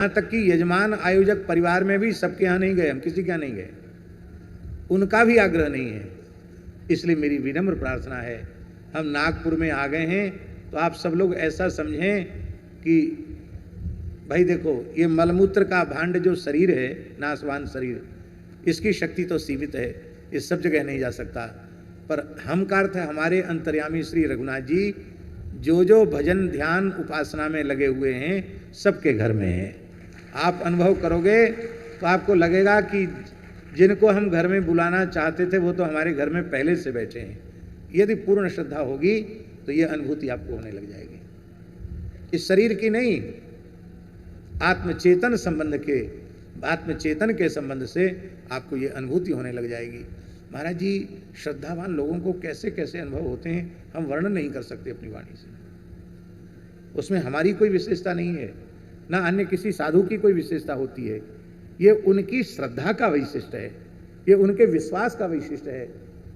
यहाँ तक कि यजमान आयोजक परिवार में भी सबके यहाँ नहीं गए, हम किसी के यहाँ नहीं गए, उनका भी आग्रह नहीं है। इसलिए मेरी विनम्र प्रार्थना है, हम नागपुर में आ गए हैं तो आप सब लोग ऐसा समझें कि भाई देखो, ये मलमूत्र का भांड जो शरीर है, नाशवान शरीर, इसकी शक्ति तो सीमित है, इस सब जगह नहीं जा सकता। पर हम का अर्थ है, हमारे अंतर्यामी श्री रघुनाथ जी जो जो भजन ध्यान उपासना में लगे हुए हैं सबके घर में हैं। आप अनुभव करोगे तो आपको लगेगा कि जिनको हम घर में बुलाना चाहते थे वो तो हमारे घर में पहले से बैठे हैं। यदि पूर्ण श्रद्धा होगी तो ये अनुभूति आपको होने लग जाएगी, इस शरीर की नहीं, आत्मचेतन संबंध के, आत्मचेतन के संबंध से आपको ये अनुभूति होने लग जाएगी। महाराज जी, श्रद्धावान लोगों को कैसे कैसे अनुभव होते हैं हम वर्णन नहीं कर सकते अपनी वाणी से। उसमें हमारी कोई विशेषता नहीं है, ना अन्य किसी साधु की कोई विशेषता होती है। ये उनकी श्रद्धा का वैशिष्ट है, ये उनके विश्वास का वैशिष्ट है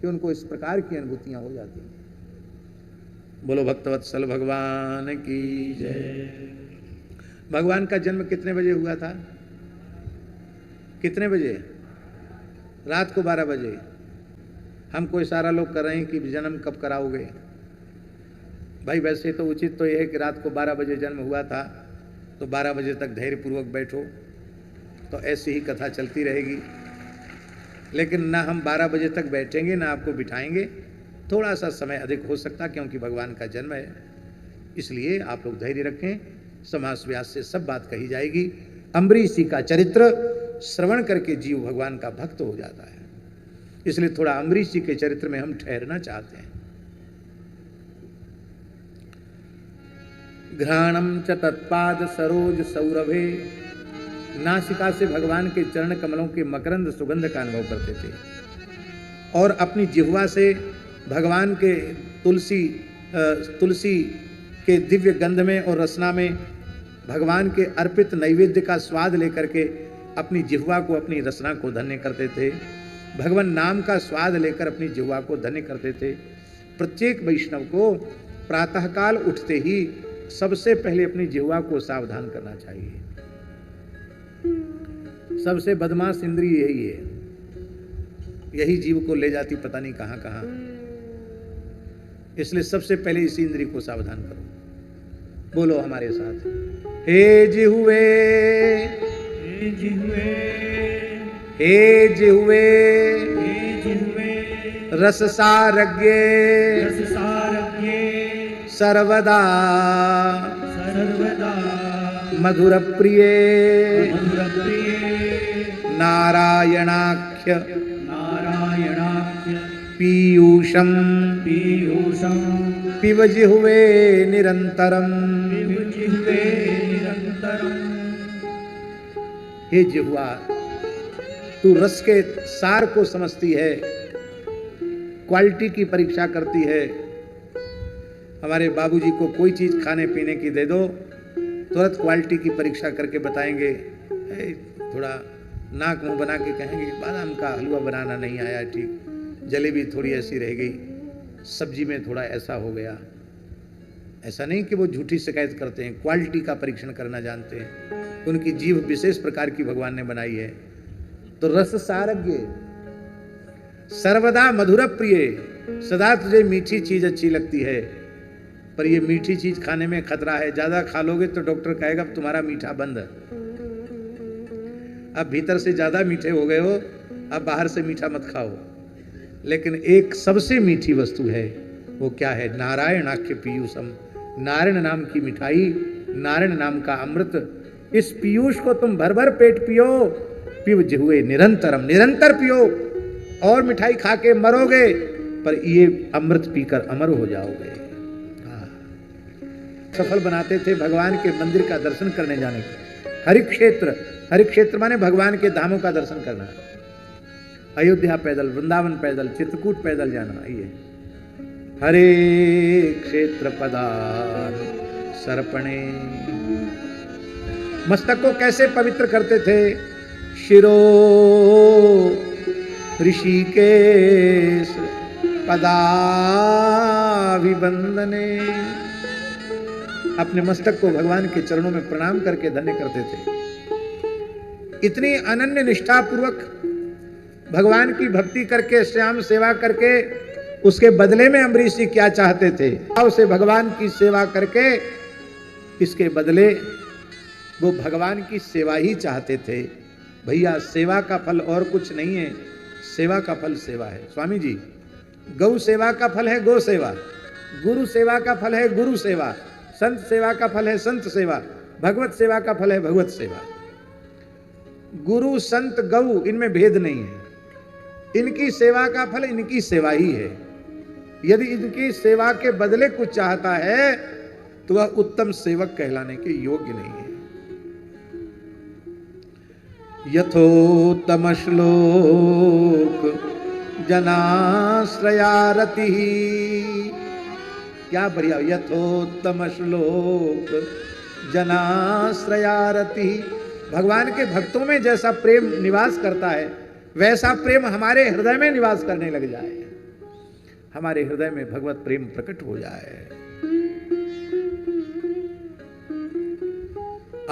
कि उनको इस प्रकार की अनुभूतियां हो जाती हैं। बोलो भक्तवत्सल भगवान की जय। भगवान का जन्म कितने बजे हुआ था? कितने बजे? रात को 12 बजे। हमको इशारा लोग कर रहे हैं कि जन्म कब कराओगे। भाई वैसे तो उचित तो यह है कि रात को 12 बजे जन्म हुआ था तो 12 बजे तक धैर्यपूर्वक बैठो, तो ऐसी ही कथा चलती रहेगी। लेकिन ना हम 12 बजे तक बैठेंगे ना आपको बिठाएंगे, थोड़ा सा समय अधिक हो सकता क्योंकि भगवान का जन्म है। इसलिए आप लोग धैर्य रखें, समास व्यास से सब बात कही जाएगी। अम्बरीश जी का चरित्र श्रवण करके जीव भगवान का भक्त हो जाता है, इसलिए थोड़ा अम्बरीश जी के चरित्र में हम ठहरना चाहते हैं। घ्राणम च तत्पाद सरोज सौरभे, नासिका से भगवान के चरण कमलों के मकरंद सुगंध का अनुभव करते थे और अपनी जिह्वा से भगवान के तुलसी के दिव्य गंध में और रसना में भगवान के अर्पित नैवेद्य का स्वाद लेकर के अपनी जिह्वा को, अपनी रसना को धन्य करते थे। भगवान नाम का स्वाद लेकर अपनी जिह्वा को धन्य करते थे। प्रत्येक वैष्णव को प्रातःकाल उठते ही सबसे पहले अपनी जिह्वा को सावधान करना चाहिए। सबसे बदमाश इंद्रिय यही है, यही जीव को ले जाती पता नहीं कहां कहां। इसलिए सबसे पहले इसी इंद्रिय को सावधान करो। बोलो हमारे साथ, हे जिह्वे, हे जिह्वे, हे जिह्वे, हे जिह्वे, रससारज्ञे, रससारज्ञे, सर्वदा, सर्वदा, मधुर प्रिये, मधुर प्रिये, नारायणाख्य, नारायणाख्य, पीयूषम, पीयूषम, पिब जिह्वे निरंतरम, पिब जिह्वे निरंतरम। हे जिह्वा, तू रस के सार को समझती है, क्वालिटी की परीक्षा करती है। हमारे बाबूजी को कोई चीज खाने पीने की दे दो, तुरंत क्वालिटी की परीक्षा करके बताएंगे। थोड़ा नाक मुंह बना के कहेंगे बादाम का हलवा बनाना नहीं आया ठीक, जलेबी थोड़ी ऐसी रह गई, सब्जी में थोड़ा ऐसा हो गया। ऐसा नहीं कि वो झूठी शिकायत करते हैं, क्वालिटी का परीक्षण करना जानते हैं। उनकी जीभ विशेष प्रकार की भगवान ने बनाई है। तो रस सारज्ञ, सर्वदा मधुर प्रिय, सदा तुझे मीठी चीज अच्छी लगती है। पर ये मीठी चीज खाने में खतरा है, ज्यादा खा लोगे तो डॉक्टर कहेगा अब तुम्हारा मीठा बंद। अब भीतर से ज्यादा मीठे हो गए हो, अब बाहर से मीठा मत खाओ। लेकिन एक सबसे मीठी वस्तु है, वो क्या है? नारायणाख्य पीयूषम, नारायण नाम की मिठाई, नारायण नाम का अमृत। इस पीयूष को तुम भर भर पेट पियो, पिब जिह्वे निरंतरम, निरंतर पियो। और मिठाई खा के मरोगे, पर ये अमृत पीकर अमर हो जाओगे। सफल बनाते थे भगवान के मंदिर का दर्शन करने जाने को। हरिक्षेत्र, हरिक्षेत्र माने भगवान के धामों का दर्शन करना। अयोध्या पैदल, वृंदावन पैदल, चित्रकूट पैदल जाना। ये हरे क्षेत्र पदान सर्पणे, मस्तक को कैसे पवित्र करते थे? शिरो ऋषिकेश पदाभिवंदने, अपने मस्तक को भगवान के चरणों में प्रणाम करके धन्य करते थे। इतनी अनन्य निष्ठा पूर्वक भगवान की भक्ति करके, श्याम सेवा करके, उसके बदले में अम्बरीश जी क्या चाहते थे? भाव से भगवान की सेवा करके इसके बदले वो भगवान की सेवा ही चाहते थे। भैया सेवा का फल और कुछ नहीं है, सेवा का फल सेवा है। स्वामी जी, गौ सेवा का फल है गौ सेवा, गुरु सेवा का फल है गुरु सेवा, संत सेवा का फल है संत सेवा, भगवत सेवा का फल है भगवत सेवा। गुरु संत गौ इनमें भेद नहीं है, इनकी सेवा का फल इनकी सेवा ही है। यदि इनकी सेवा के बदले कुछ चाहता है तो वह उत्तम सेवक कहलाने के योग्य नहीं है। यथोत्तम श्लोक जनाश्रयारति, क्या बढ़िया, यथोत्तम श्लोक जनाश्रयारति। भगवान के भक्तों में जैसा प्रेम निवास करता है वैसा प्रेम हमारे हृदय में निवास करने लग जाए, हमारे हृदय में भगवत प्रेम प्रकट हो जाए।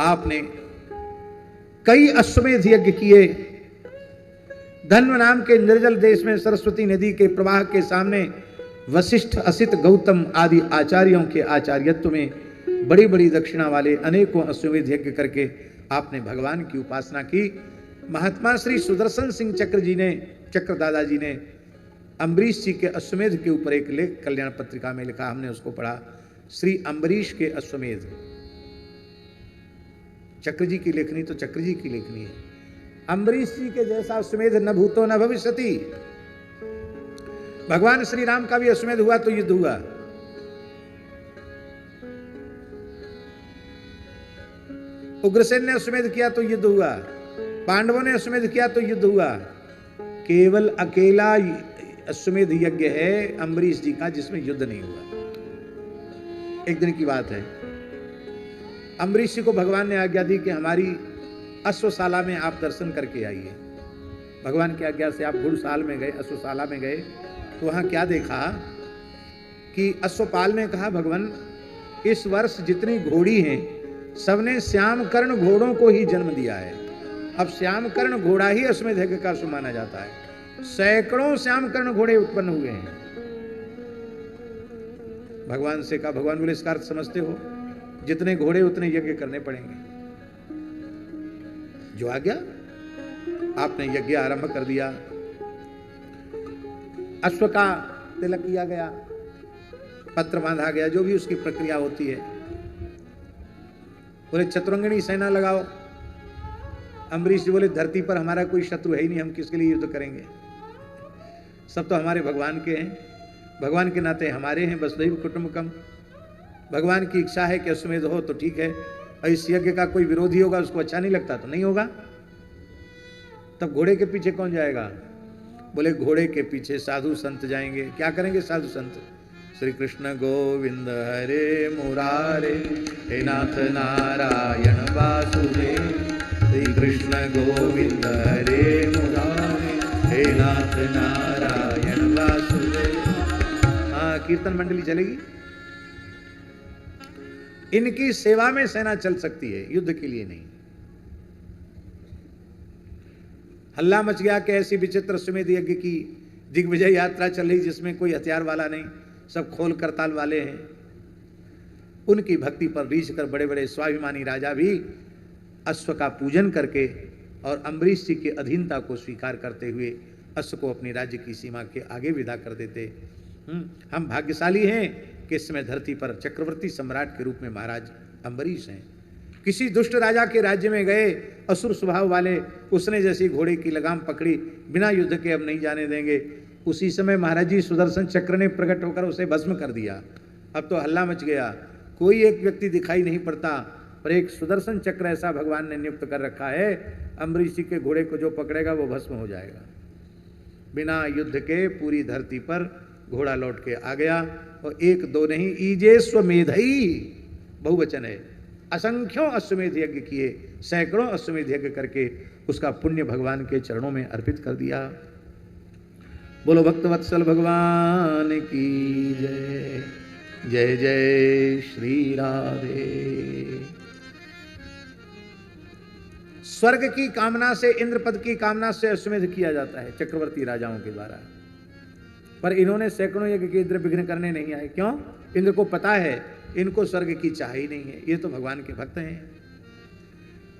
आपने कई अश्वमेध यज्ञ किए। धन्व नाम के निर्जल देश में सरस्वती नदी के प्रवाह के सामने वशिष्ठ, असित, गौतम आदि आचार्यों के आचार्यत्व में बड़ी बड़ी दक्षिणा वाले अनेकों अश्वमेध यज्ञ करके आपने भगवान की उपासना की। महात्मा श्री सुदर्शन सिंह चक्र जी ने, चक्र दादाजी ने अम्बरीश जी के अश्वमेध के ऊपर एक लेख कल्याण पत्रिका में लिखा, हमने उसको पढ़ा, श्री अम्बरीश के अश्वमेध। चक्र जी की लेखनी तो चक्र जी की लेखनी है। अम्बरीश जी के जैसा अश्वमेध न भूतो न भविष्यति। भगवान श्री राम का भी अश्वमेध हुआ तो युद्ध हुआ। उग्रसेन ने अश्वमेध किया तो युद्ध हुआ, पांडवों ने अश्वमेध किया तो युद्ध हुआ। केवल अकेला अश्वमेध यज्ञ है अम्बरीश जी का जिसमें युद्ध नहीं हुआ। एक दिन की बात है, अम्बरीश जी को भगवान ने आज्ञा दी कि हमारी अश्वशाला में आप दर्शन करके आइए। भगवान की आज्ञा से आप घुड़साल में गए, अश्वशाला में गए, तो वहां क्या देखा कि अश्वपाल ने कहा, भगवान इस वर्ष जितनी घोड़ी हैं सबने श्याम कर्ण घोड़ों को ही जन्म दिया है। अब श्याम कर्ण घोड़ा ही अश्वमेध यज्ञ का शुभ माना जाता है। सैकड़ों श्याम कर्ण घोड़े उत्पन्न हुए हैं। भगवान से कहा, भगवान बोले इसका अर्थ समझते हो, जितने घोड़े उतने यज्ञ करने पड़ेंगे। जो आ गया, आपने यज्ञ आरंभ कर दिया। अश्व का तिलक किया गया, पत्र बांधा गया, जो भी उसकी प्रक्रिया होती है। बोले चतुरंगिणी सेना लगाओ। अम्बरीश जी बोले धरती पर हमारा कोई शत्रु है ही नहीं, हम किसके लिए युद्ध करेंगे, सब तो हमारे भगवान के हैं, भगवान के नाते हमारे हैं, वसुधैव कुटुंबकम। भगवान की इच्छा है कि अश्वमेध हो तो ठीक है, और इस यज्ञ का कोई विरोधी होगा, उसको अच्छा नहीं लगता तो नहीं होगा। तब घोड़े के पीछे कौन जाएगा? बोले घोड़े के पीछे साधु संत जाएंगे। क्या करेंगे साधु संत? श्री कृष्ण गोविंद हरे मुरारे, हे नाथ नारायण वासुदेव। श्री कृष्ण गोविंद हरे मुरारे, हे नाथ नारायण वासुदेव। हाँ, कीर्तन मंडली चलेगी। इनकी सेवा में सेना चल सकती है, युद्ध के लिए नहीं। हल्ला मच गया कि ऐसी विचित्र अश्वमेध यज्ञ की दिग्विजय यात्रा चल रही जिसमें कोई हथियार वाला नहीं, सब खोल करताल वाले हैं। उनकी भक्ति पर रीझ कर बड़े बड़े स्वाभिमानी राजा भी अश्व का पूजन करके और अम्बरीश जी की अधीनता को स्वीकार करते हुए अश्व को अपनी राज्य की सीमा के आगे विदा कर देते। हम भाग्यशाली हैं कि इस समय धरती पर चक्रवर्ती सम्राट के रूप में महाराज अम्बरीश हैं। किसी दुष्ट राजा के राज्य में गए, असुर स्वभाव वाले, उसने जैसी घोड़े की लगाम पकड़ी, बिना युद्ध के अब नहीं जाने देंगे। उसी समय महाराज जी सुदर्शन चक्र ने प्रकट होकर उसे भस्म कर दिया। अब तो हल्ला मच गया, कोई एक व्यक्ति दिखाई नहीं पड़ता, पर एक सुदर्शन चक्र ऐसा भगवान ने नियुक्त कर रखा है, अम्बरीश जी के घोड़े को जो पकड़ेगा वो भस्म हो जाएगा। बिना युद्ध के पूरी धरती पर घोड़ा लौट के आ गया। और एक दो नहीं, ईजे स्वमेधई बहुवचन है, असंख्यों अश्वमेध यज्ञ किए, सैकड़ों अश्वमेध यज्ञ करके उसका पुण्य भगवान के चरणों में अर्पित कर दिया। बोलो भक्तवत्सल भगवान की जय। जय जय श्री राधे। स्वर्ग की कामना से, इंद्र पद की कामना से अश्वमेध किया जाता है चक्रवर्ती राजाओं के द्वारा। पर इन्होंने सैकड़ों यज्ञ के इंद्र विघ्न करने नहीं आए। क्यों? इंद्र को पता है इनको स्वर्ग की चाह ही नहीं है, ये तो भगवान के भक्त हैं।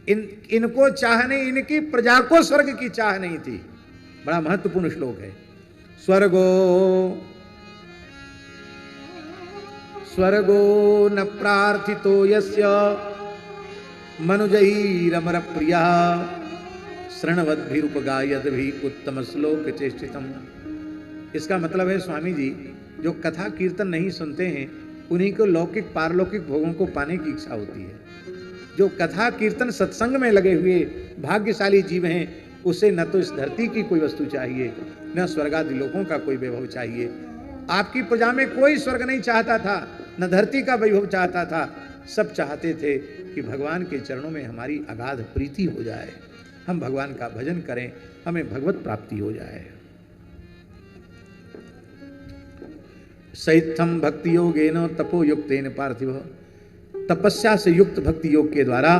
इनको चाह नहीं, इनकी प्रजा को स्वर्ग की चाह नहीं थी। बड़ा महत्वपूर्ण श्लोक है। स्वर्गो न प्रार्थितो यस्य मनुजैरमर प्रिया शृण्वद्भिरुपगायत भी उत्तम श्लोक चेष्टितम। इसका मतलब है स्वामी जी, जो कथा कीर्तन नहीं सुनते हैं उन्हीं को लौकिक पारलौकिक भोगों को पाने की इच्छा होती है। जो कथा कीर्तन सत्संग में लगे हुए भाग्यशाली जीव हैं, उसे न तो इस धरती की कोई वस्तु चाहिए, न स्वर्गादि लोकों का कोई वैभव चाहिए। आपकी प्रजा में कोई स्वर्ग नहीं चाहता था, न धरती का वैभव चाहता था। सब चाहते थे कि भगवान के चरणों में हमारी अगाध प्रीति हो जाए, हम भगवान का भजन करें, हमें भगवत प्राप्ति हो जाए। सहितम भक्ति योगेन तपो युक्तेन पार्थिव। तपस्या से युक्त भक्ति योग के द्वारा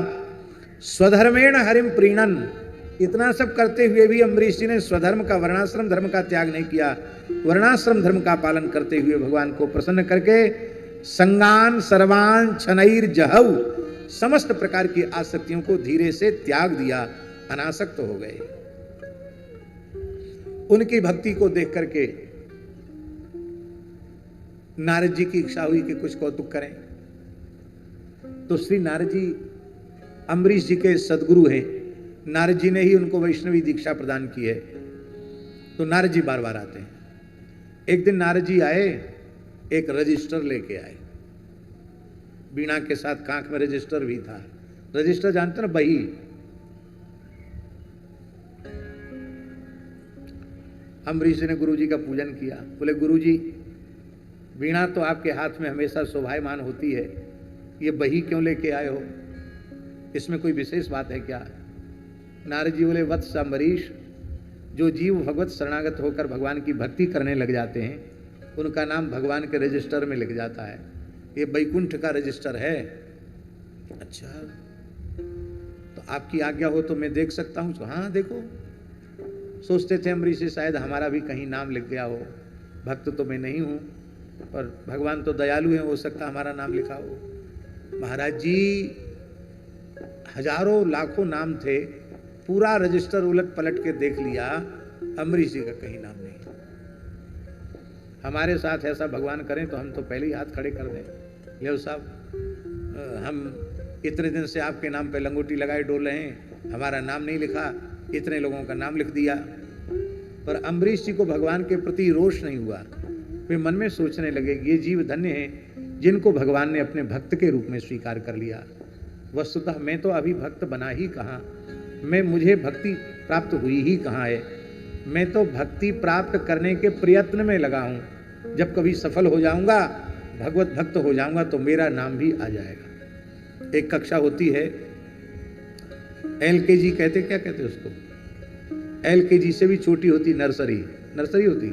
स्वधर्मेण हरिम प्रीणन। इतना सब करते हुए भी अम्बरीश जी ने स्वधर्म का, वर्णाश्रम धर्म का त्याग नहीं किया। वर्णाश्रम धर्म का पालन करते हुए भगवान को प्रसन्न करके संगान सर्वान छनैर जहऊ, समस्त प्रकार की आसक्तियों को धीरे से त्याग दिया, अनासक्त हो गए। उनकी भक्ति को देख करके नारद जी की इच्छा हुई कि कुछ कौतुक करें। तो श्री नारद जी अम्बरीश जी के सदगुरु हैं, नारद जी ने ही उनको वैष्णवी दीक्षा प्रदान की है। तो नारद जी बार बार आते हैं। एक दिन नारद जी आए, एक रजिस्टर लेके आए, बीणा के साथ कांख में रजिस्टर भी था। रजिस्टर जानते ना, बही। अम्बरीश जी ने गुरु जी का पूजन किया। बोले गुरु जी, बीणा तो आपके हाथ में हमेशा शोभायमान होती है, ये बही क्यों लेके आए हो? इसमें कोई विशेष बात है क्या? नारद जी बोले वत्स अम्बरीश, जो जीव भगवत शरणागत होकर भगवान की भक्ति करने लग जाते हैं उनका नाम भगवान के रजिस्टर में लिख जाता है। ये बैकुंठ का रजिस्टर है। अच्छा, तो आपकी आज्ञा हो तो मैं देख सकता हूँ? तो हाँ देखो। सोचते थे अम्बरीश से शायद हमारा भी कहीं नाम लिख गया हो। भक्त तो मैं नहीं हूँ, पर भगवान तो दयालु हैं, हो सकता हमारा नाम लिखा हो। महाराज जी, हजारों लाखों नाम थे, पूरा रजिस्टर उलट पलट के देख लिया, अम्बरीश जी का कहीं नाम नहीं। हमारे साथ ऐसा भगवान करें तो हम तो पहले ही हाथ खड़े कर दें। ले साहब, हम इतने दिन से आपके नाम पे लंगोटी लगाए डोल रहे हैं, हमारा नाम नहीं लिखा, इतने लोगों का नाम लिख दिया। पर अम्बरीश जी को भगवान के प्रति रोष नहीं हुआ। वे मन में सोचने लगे, ये जीव धन्य हैं जिनको भगवान ने अपने भक्त के रूप में स्वीकार कर लिया। वस्तुतः मैं तो अभी भक्त बना ही कहाँ, मुझे भक्ति प्राप्त हुई ही कहाँ है। मैं तो भक्ति प्राप्त करने के प्रयत्न में लगा हूँ। जब कभी सफल हो जाऊंगा, भगवत भक्त हो जाऊंगा, तो मेरा नाम भी आ जाएगा। एक कक्षा होती है, LKG कहते, क्या कहते उसको? LKG से भी छोटी होती नर्सरी, नर्सरी होती,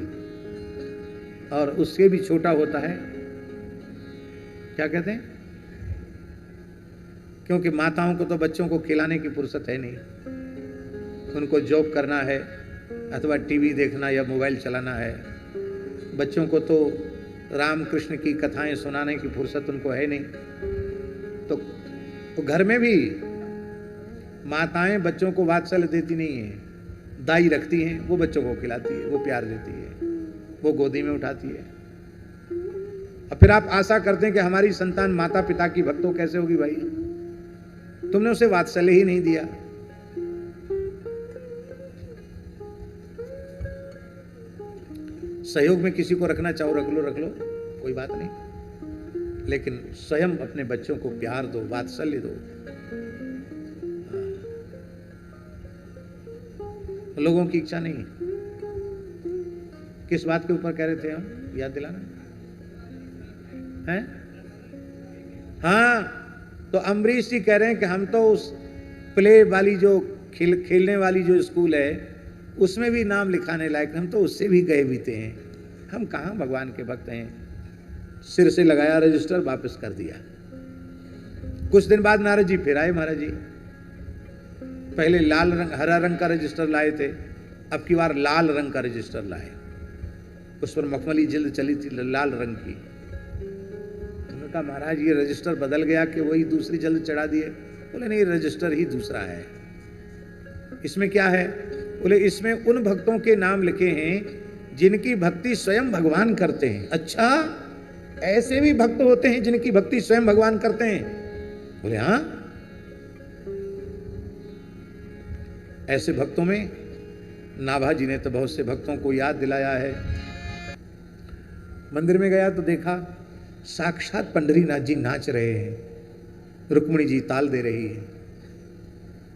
और उससे भी छोटा होता है, क्या कहते हैं? क्योंकि माताओं को तो बच्चों को खिलाने की फुर्सत है नहीं, उनको जॉब करना है अथवा टीवी देखना या मोबाइल चलाना है। बच्चों को तो राम कृष्ण की कथाएं सुनाने की फुर्सत उनको है नहीं। तो घर में भी माताएं बच्चों को वात्सल्य देती नहीं है, दाई रखती हैं, वो बच्चों को खिलाती है, वो प्यार देती है, वो गोदी में उठाती है। अब फिर आप आशा करते हैं कि हमारी संतान माता पिता की भक्त हो, कैसे होगी भाई? तुमने उसे वात्सल्य ही नहीं दिया। सहयोग में किसी को रखना चाहो रख लो, कोई बात नहीं, लेकिन स्वयं अपने बच्चों को प्यार दो, वात्सल्य दो। लोगों की इच्छा नहीं। किस बात के ऊपर कह रहे थे हम, याद दिलाना है? हाँ, तो अम्बरीश जी कह रहे हैं कि हम तो उस प्ले वाली जो खेलने वाली जो स्कूल है उसमें भी नाम लिखाने लायक, हम तो उससे भी गए बीते हैं। हम कहाँ भगवान के भक्त हैं? सिर से लगाया रजिस्टर, वापस कर दिया। कुछ दिन बाद नारद जी फिर आए। महाराज जी, पहले लाल रंग हरा रंग का रजिस्टर लाए थे, अब की बार लाल रंग का रजिस्टर लाए। उस पर मखमली जिल्द चली थी लाल रंग की। उन्होंने कहा महाराज ये रजिस्टर बदल गया कि वही दूसरी जल्द चढ़ा दिए? बोले नहीं, रजिस्टर ही दूसरा है। इसमें क्या है? बोले इसमें उन भक्तों के नाम लिखे हैं जिनकी भक्ति स्वयं भगवान करते हैं। अच्छा, ऐसे भी भक्त होते हैं जिनकी भक्ति स्वयं भगवान करते हैं? बोले हाँ। ऐसे भक्तों में नाभा जी ने तो बहुत से भक्तों को याद दिलाया है। मंदिर में गया तो देखा साक्षात पंढरीनाथ जी नाच रहे हैं, रुक्मिणी जी ताल दे रही है।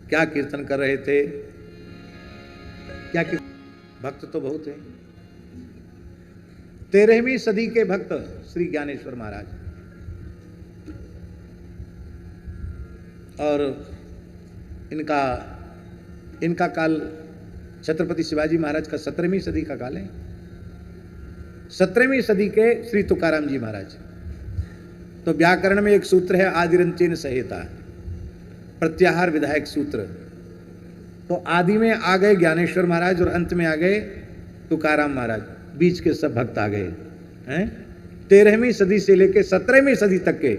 क्या कीर्तन कर रहे थे, क्या भक्त तो बहुत हैं। 13वीं सदी के भक्त श्री ज्ञानेश्वर महाराज, और इनका काल छत्रपति शिवाजी महाराज का 17वीं सदी का काल है। 17वीं सदी के श्री तुकाराम जी महाराज। तो व्याकरण में एक सूत्र है आदिरंचेन संहिता, प्रत्याहार विधायक सूत्र। तो आदि में आ गए ज्ञानेश्वर महाराज और अंत में आ गए तुकाराम महाराज, बीच के सब भक्त आ गए हैं। 13वीं सदी से लेकर 17वीं सदी तक के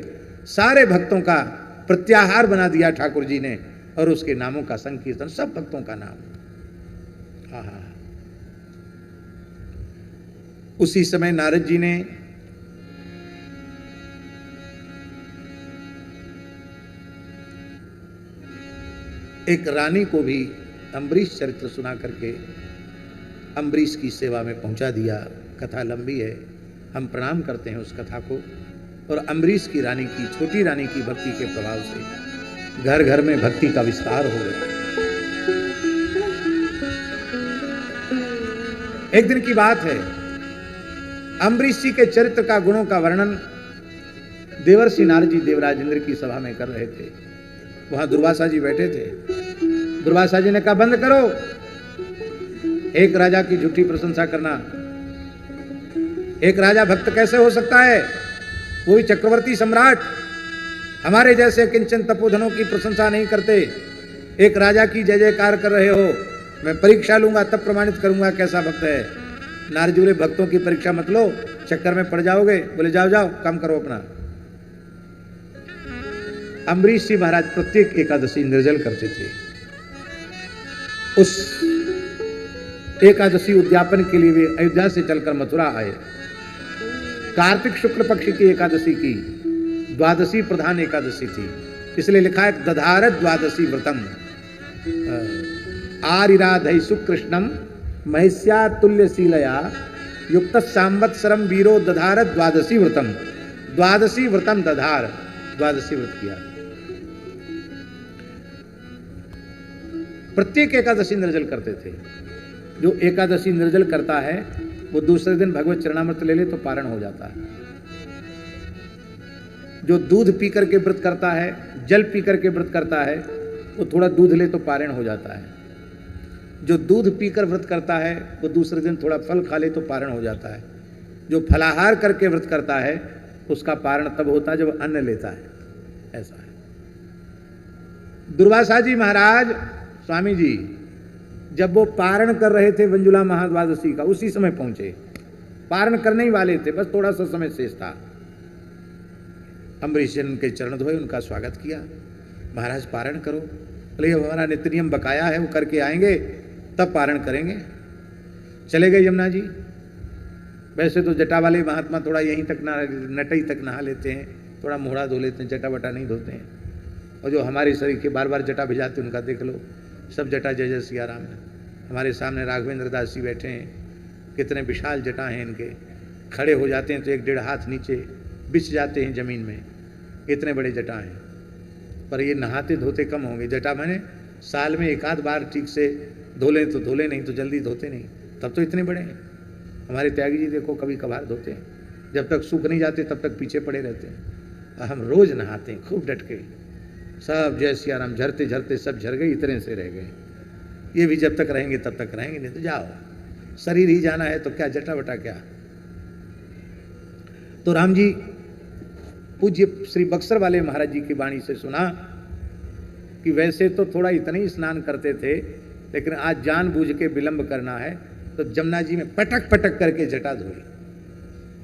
सारे भक्तों का प्रत्याहार बना दिया ठाकुर जी ने, और उसके नामों का संकीर्तन, सब भक्तों का नाम। हाँ, उसी समय नारद जी ने एक रानी को भी अम्बरीश चरित्र सुना करके अम्बरीश की सेवा में पहुंचा दिया। कथा लंबी है, हम प्रणाम करते हैं उस कथा को। और अम्बरीश की रानी की, छोटी रानी की भक्ति के प्रभाव से घर घर में भक्ति का विस्तार हो गया। एक दिन की बात है, अम्बरीश जी के चरित्र का, गुणों का वर्णन देवर्षि नारद जी देवराज इंद्र की सभा में कर रहे थे। वहां दुर्वासा जी बैठे थे। दुर्वासा जी ने कहा बंद करो, एक राजा की झूठी प्रशंसा करना। एक राजा भक्त कैसे हो सकता है, वो भी चक्रवर्ती सम्राट। हमारे जैसे किंचन तपोधनों की प्रशंसा नहीं करते। एक राजा की जय जयकार कर रहे हो, मैं परीक्षा लूंगा तब प्रमाणित करूंगा कैसा भक्त है। नारद जी बोले भक्तों की परीक्षा मत लो, चक्कर में पड़ जाओगे। बोले जाओ जाओ, काम करो अपना। अम्बरीश जी महाराज प्रत्येक एकादशी निर्जल करते थे। उस एकादशी उद्यापन के लिए वे अयोध्या से चलकर मथुरा आए। कार्तिक शुक्ल पक्ष की एकादशी की द्वादशी प्रधान एकादशी थी, इसलिए लिखा है दधार द्वादशी व्रतम आरिराधै सुकृष्णम महिष्या तुल्यशीलया युक्त सांवत्सरम वीरो दधार द्वादशी व्रतम। द्वादशी व्रतम दधार, द्वादशी व्रत किया। प्रत्येक एकादशी निर्जल करते थे। जो एकादशी निर्जल करता है वो दूसरे दिन भगवत चरणामृत ले ले तो पारण हो जाता है। जो दूध पी करके व्रत करता है, जल पी करके व्रत करता है, वो थोड़ा दूध ले तो पारण हो जाता है। जो दूध पीकर व्रत करता है वो दूसरे दिन थोड़ा फल खा ले तो पारण हो जाता है। जो फलाहार करके व्रत करता है उसका पारण तब होता है जब अन्न लेता है। ऐसा है। दुर्वासा जी महाराज स्वामी जी जब वो पारण कर रहे थे मंजुला महाद्वादशी का, उसी समय पहुंचे। पारण करने ही वाले थे, बस थोड़ा सा समय शेष था। अम्बरीश के चरण धोए, उनका स्वागत किया। महाराज पारण करो। बोले हमारा नित्य नियम बकाया है, वो करके आएंगे तब पारण करेंगे। चले गए यमुना जी। वैसे तो जटा वाले महात्मा थोड़ा यहीं तक नटई तक नहा लेते हैं, थोड़ा मोहड़ा धो लेते हैं, जटा वटा नहीं धोते हैं। और जो हमारे शरीर के बार बार जटा भिजाते उनका देख लो, सब जटा जय जय सिया राम है। हमारे सामने राघवेंद्र दास जी बैठे हैं, कितने विशाल जटा हैं इनके। खड़े हो जाते हैं तो 1-1.5 हाथ नीचे बिछ जाते हैं जमीन में, इतने बड़े जटा हैं। पर ये नहाते धोते कम होंगे। जटा मैंने साल में 1 आध बार ठीक से धो लें तो धो लें, नहीं तो जल्दी धोते नहीं, तब तो इतने बड़े हैं। हमारे त्यागी जी देखो कभी कभार धोते हैं, जब तक सूख नहीं जाते तब तक पीछे पड़े रहते हैं। और हम रोज नहाते हैं खूब डट के, सब जय सिया राम, झरते झरते सब झर गए, इतने से रह गए। ये भी जब तक रहेंगे तब तक रहेंगे, नहीं तो जाओ, शरीर ही जाना है तो क्या जटा वटा क्या। तो राम जी पूज्य श्री बक्सर वाले महाराज जी की वाणी से सुना कि वैसे तो थोड़ा इतना ही स्नान करते थे, लेकिन आज जानबूझ के विलंब करना है, तो जमुना जी में पटक पटक करके जटा धोई,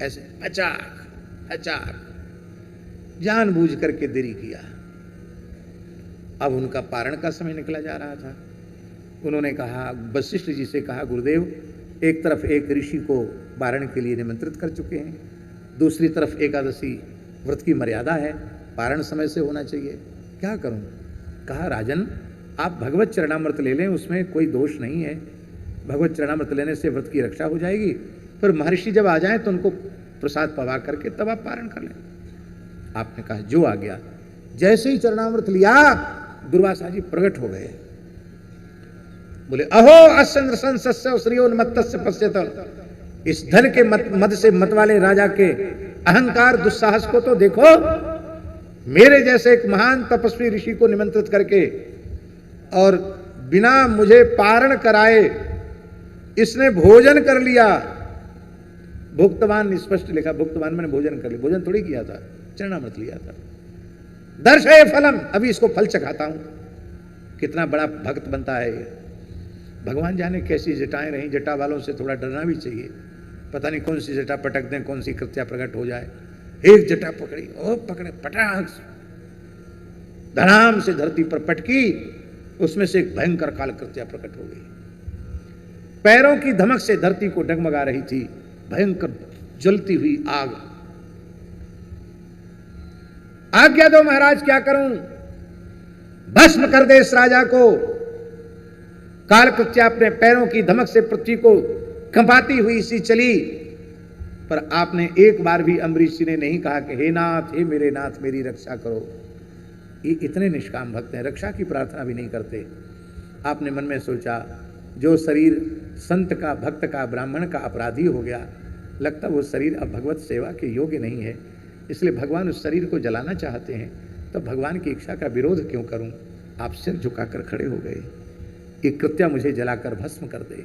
ऐसे अचाक अचाक, जानबूझ करके देरी किया। अब उनका पारण का समय निकला जा रहा था। उन्होंने कहा, वशिष्ठ जी से कहा, गुरुदेव एक तरफ एक ऋषि को वारण के लिए निमंत्रित कर चुके हैं, दूसरी तरफ एकादशी व्रत की मर्यादा है, पारण समय से होना चाहिए, क्या करूं? कहा, राजन आप भगवत चरणामृत ले लें, उसमें कोई दोष नहीं है, भगवत चरणामृत लेने से व्रत की रक्षा हो जाएगी, फिर महर्षि जब आ जाएं तो उनको प्रसाद पवा करके तब आप पारण कर लें। आपने कहा, जो आ गया। जैसे ही चरणामृत लिया, दुर्वासा जी प्रकट हो गए, बोले, अहो अस्चंद्र संसस्य श्रियोन्मत्तस्य पश्यत, इस धन के मद से मत वाले राजा के अहंकार दुस्साहस को तो देखो। मेरे जैसे एक महान तपस्वी ऋषि को निमंत्रित करके और बिना मुझे पारण कराए इसने भोजन कर लिया। भुक्तवान स्पष्ट लिखा, भुक्तवान मैंने भोजन कर लिया, भोजन थोड़ी किया था, चरणामृत लिया था। दर्शय फलम, अभी इसको फल चखाता हूं। कितना बड़ा भक्त बनता है ये। भगवान जाने कैसी जटाएं रही, जटा वालों से थोड़ा डरना भी चाहिए, पता नहीं कौन सी जटा पटक दें, कौन सी कृत्या प्रकट हो जाए। एक जटा पकड़ी, ओ पकड़े, पटाख धड़ाम से धरती पर पटकी, उसमें से एक भयंकर काल कृत्या प्रकट हो गई। पैरों की धमक से धरती को डगमगा रही थी भयंकर जलती हुई आग। आज्ञा दो महाराज, क्या करूं? भस्म कर दे इस राजा को। कालकृत्या अपने पैरों की धमक से पृथ्वी को कंपाती हुई सी चली, पर आपने एक बार भी अम्बरीश जी ने नहीं कहा कि हे नाथ, हे मेरे नाथ, मेरी रक्षा करो। ये इतने निष्काम भक्त हैं, रक्षा की प्रार्थना भी नहीं करते। आपने मन में सोचा, जो शरीर संत का, भक्त का, ब्राह्मण का अपराधी हो गया, लगता वो शरीर अब भगवत सेवा के योग्य नहीं है, इसलिए भगवान उस शरीर को जलाना चाहते हैं, तब भगवान की इच्छा का विरोध क्यों करूं? आप सिर झुकाकर खड़े हो गए, ये कृत्या मुझे जलाकर भस्म कर दे।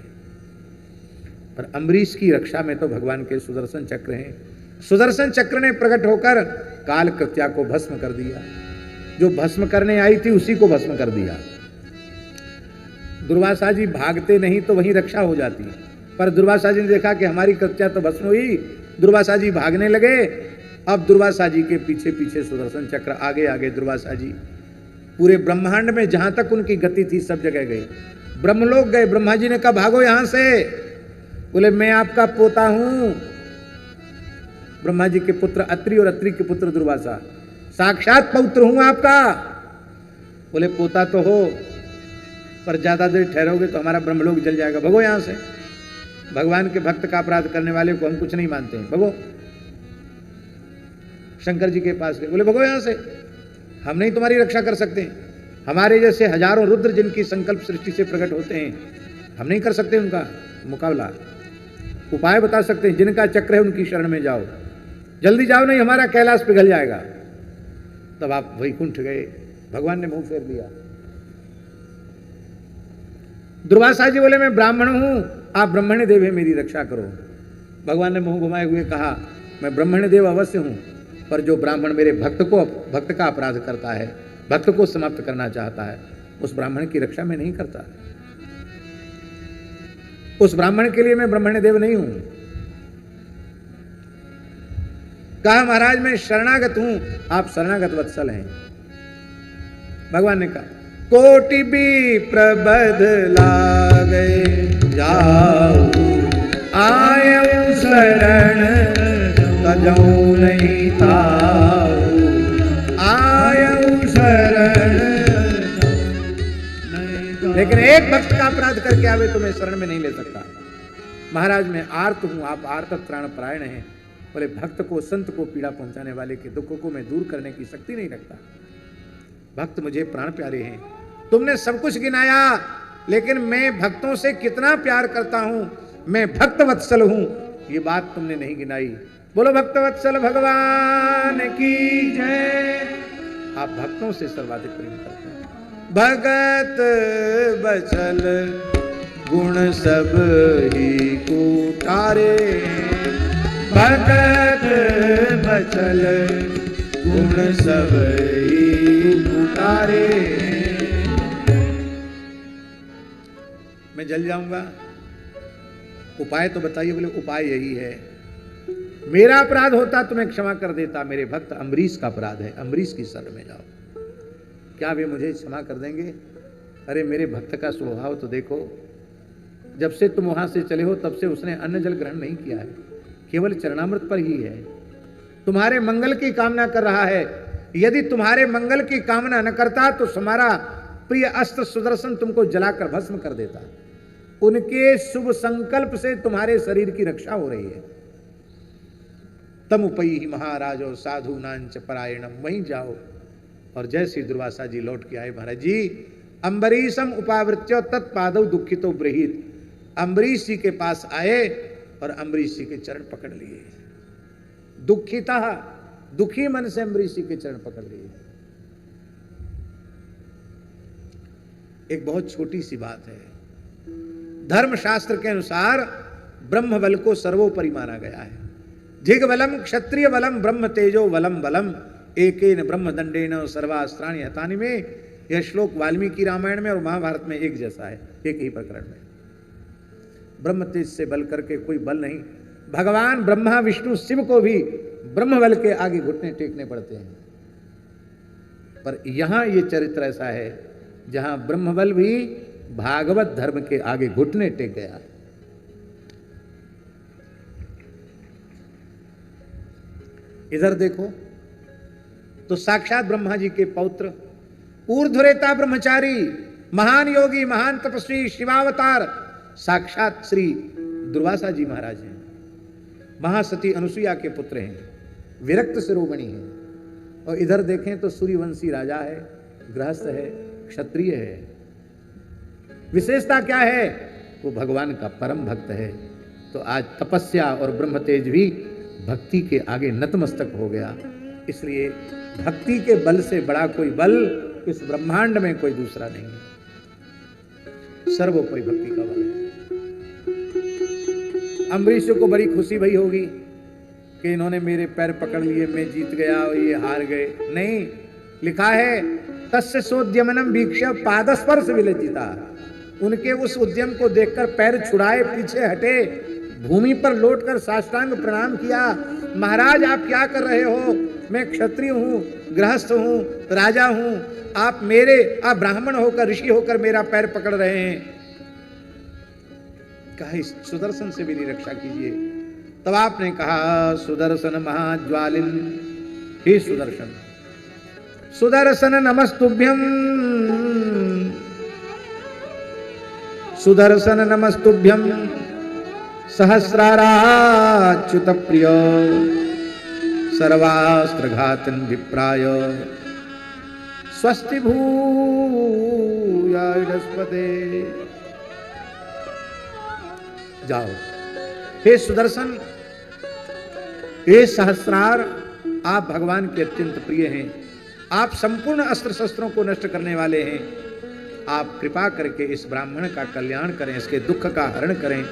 पर अम्बरीश की रक्षा में तो भगवान के सुदर्शन चक्र हैं। सुदर्शन चक्र ने प्रकट होकर काल कृत्या को भस्म कर दिया। जो भस्म करने आई थी उसी को भस्म कर दिया। दुर्वासा जी भागते नहीं तो वहीं रक्षा हो जाती, पर दुर्वासा जी ने देखा कि हमारी कृत्या तो भस्म हुई, दुर्वासा जी भागने लगे। अब दुर्वासा जी के पीछे पीछे सुदर्शन चक्र, आगे आगे दुर्वासा जी। पूरे ब्रह्मांड में जहां तक उनकी गति थी सब जगह गए। ब्रह्मलोक गए, ब्रह्मा जी ने कहा भागो यहां से। बोले, मैं आपका पोता हूं। ब्रह्मा जी के पुत्र अत्रि और अत्रि के पुत्र दुर्वासा, साक्षात पौत्र हूं आपका। बोले, पोता तो हो, पर ज्यादा देर ठहरोगे तो हमारा ब्रह्मलोक जल जाएगा, भगो यहां से। भगवान के भक्त का अपराध करने वाले को हम कुछ नहीं मानते हैं, भगो। शंकर जी के पास गए, बोले भगो यहां से, हम नहीं तुम्हारी रक्षा कर सकते। हमारे जैसे हजारों रुद्र जिनकी संकल्प सृष्टि से प्रकट होते हैं, हम नहीं कर सकते उनका मुकाबला। उपाय बता सकते हैं, जिनका चक्र है उनकी शरण में जाओ, जल्दी जाओ, नहीं हमारा कैलाश पिघल जाएगा। तब आप वैकुंठ गए, भगवान ने मुंह फेर लिया। दुर्वासा जी बोले, मैं ब्राह्मण हूं, आप ब्राह्मण देव है, मेरी रक्षा करो। भगवान ने मुंह घुमाए हुए कहा, मैं ब्राह्मण देव अवश्य हूं, पर जो ब्राह्मण मेरे भक्त का अपराध करता है, भक्त को समाप्त करना चाहता है, उस ब्राह्मण की रक्षा में नहीं करता। उस ब्राह्मण के लिए मैं ब्राह्मण देव नहीं हूं। कहा, महाराज मैं शरणागत हूं, आप शरणागत वत्सल हैं। भगवान ने कहा, कोटि भी प्रबध लागे जाओ, आयऊ शरण तजऊ नहीं ताऊ, आयऊ शरण। लेकिन एक भक्त का अपराध करके आवे तो मैं शरण में नहीं ले सकता। महाराज मैं आर्त हूं, आप आर्त त्राण परायण हैं। बोले, भक्त को, संत को पीड़ा पहुंचाने वाले के दुखों को मैं दूर करने की शक्ति नहीं रखता। भक्त मुझे प्राण प्यारे हैं। तुमने सब कुछ गिनाया, लेकिन मैं भक्तों से कितना प्यार करता हूं, मैं भक्त वत्सल हूं, ये बात तुमने नहीं गिनाई। बोलो भक्त वत्सल भगवान की जय। आप भक्तों से सर्वाधिक प्रेम करते हैं। भगत बचल गुण सब ही कुटारे, भगत बचल गुण सब ही कुटारे। मैं जल जाऊंगा? उपाय तो बताइए। बोले उपाय यही है, मेरा अपराध होता तो मैं क्षमा कर देता, मेरे भक्त अम्बरीश का अपराध है, अम्बरीश की शरण में जाओ। क्या वे मुझे क्षमा कर देंगे? अरे मेरे भक्त का स्वभाव तो देखो, जब से तुम वहां से चले हो तब से उसने अन्न जल ग्रहण नहीं किया है, केवल चरणामृत पर ही है। तुम्हारे मंगल की कामना कर रहा है। यदि तुम्हारे मंगल की कामना न करता तो तुम्हारा प्रिय अस्त्र सुदर्शन तुमको जलाकर भस्म कर देता। उनके शुभ संकल्प से तुम्हारे शरीर की रक्षा हो रही है। तमुपई महाराजो साधु नांच परायणम, वहीं जाओ। और जैसे दुर्वासा जी लौट के आए, महाराज जी अम्बरीशम उपावृत्यो तत्पादव दुखितो ब्रहीत, अम्बरीश जी के पास आए और अम्बरीश जी के चरण पकड़ लिए। दुखिता, दुखी मन से अम्बरीश जी के चरण पकड़ लिए। एक बहुत छोटी सी बात है, धर्मशास्त्र के अनुसार ब्रह्म बल को सर्वोपरि माना गया है। जिग बलम क्षत्रिय बलम ब्रह्म तेजो बलम बलम एकेन ब्रह्म दंडेन सर्वास्त्राणि हतानि में, यह श्लोक वाल्मीकि रामायण में और महाभारत में एक जैसा है, एक ही प्रकरण में। ब्रह्म तेज से बल करके कोई बल नहीं। भगवान ब्रह्मा विष्णु शिव को भी ब्रह्म बल के आगे घुटने टेकने पड़ते हैं, पर यहां ये चरित्र ऐसा है जहां ब्रह्म बल भी भागवत धर्म के आगे घुटने टेक गया। इधर देखो तो साक्षात ब्रह्मा जी के पौत्र, ऊर्ध्वरेता ब्रह्मचारी, महान योगी, महान तपस्वी, शिवावतार साक्षात श्री दुर्वासा जी महाराज हैं। महासती अनुसुईया के पुत्र हैं, विरक्त शिरोमणि हैं। और इधर देखें तो सूर्यवंशी राजा है, गृहस्थ है, क्षत्रिय है। विशेषता क्या है? वो भगवान का परम भक्त है। तो आज तपस्या और ब्रह्म तेज भी भक्ति के आगे नतमस्तक हो गया। इसलिए भक्ति के बल से बड़ा कोई बल इस ब्रह्मांड में कोई दूसरा नहीं है। सर्वोपरि भक्ति का बल है। अम्बरीश को बड़ी खुशी भई होगी कि इन्होंने मेरे पैर पकड़ लिए, मैं जीत गया और ये हार गए। नहीं, लिखा है तस्य सोद्यमनम वीक्ष्य पादस्पर्श विलज्जिता। उनके उस उद्यम को देखकर पैर छुड़ाए, पीछे हटे, भूमि पर लौटकर साष्टांग प्रणाम किया। महाराज आप क्या कर रहे हो? मैं क्षत्रिय हूं, गृहस्थ हूं, राजा हूं, आप ब्राह्मण होकर, ऋषि होकर मेरा पैर पकड़ रहे हैं। कहा इस सुदर्शन से मेरी रक्षा कीजिए। तब आपने कहा सुदर्शन महाज्वालिन, हे सुदर्शन, सुदर्शन नमस्तुभ्यम, सुदर्शन नमस्तुभ्यम सहस्राराच्युत प्रिय सर्वास्त्रघातन विप्राय स्वस्ति भूयास्पदे। जाओ हे सुदर्शन, हे सहस्रार, आप भगवान के अत्यंत प्रिय हैं। आप संपूर्ण अस्त्र शस्त्रों को नष्ट करने वाले हैं। आप कृपा करके इस ब्राह्मण का कल्याण करें, इसके दुख का हरण करें।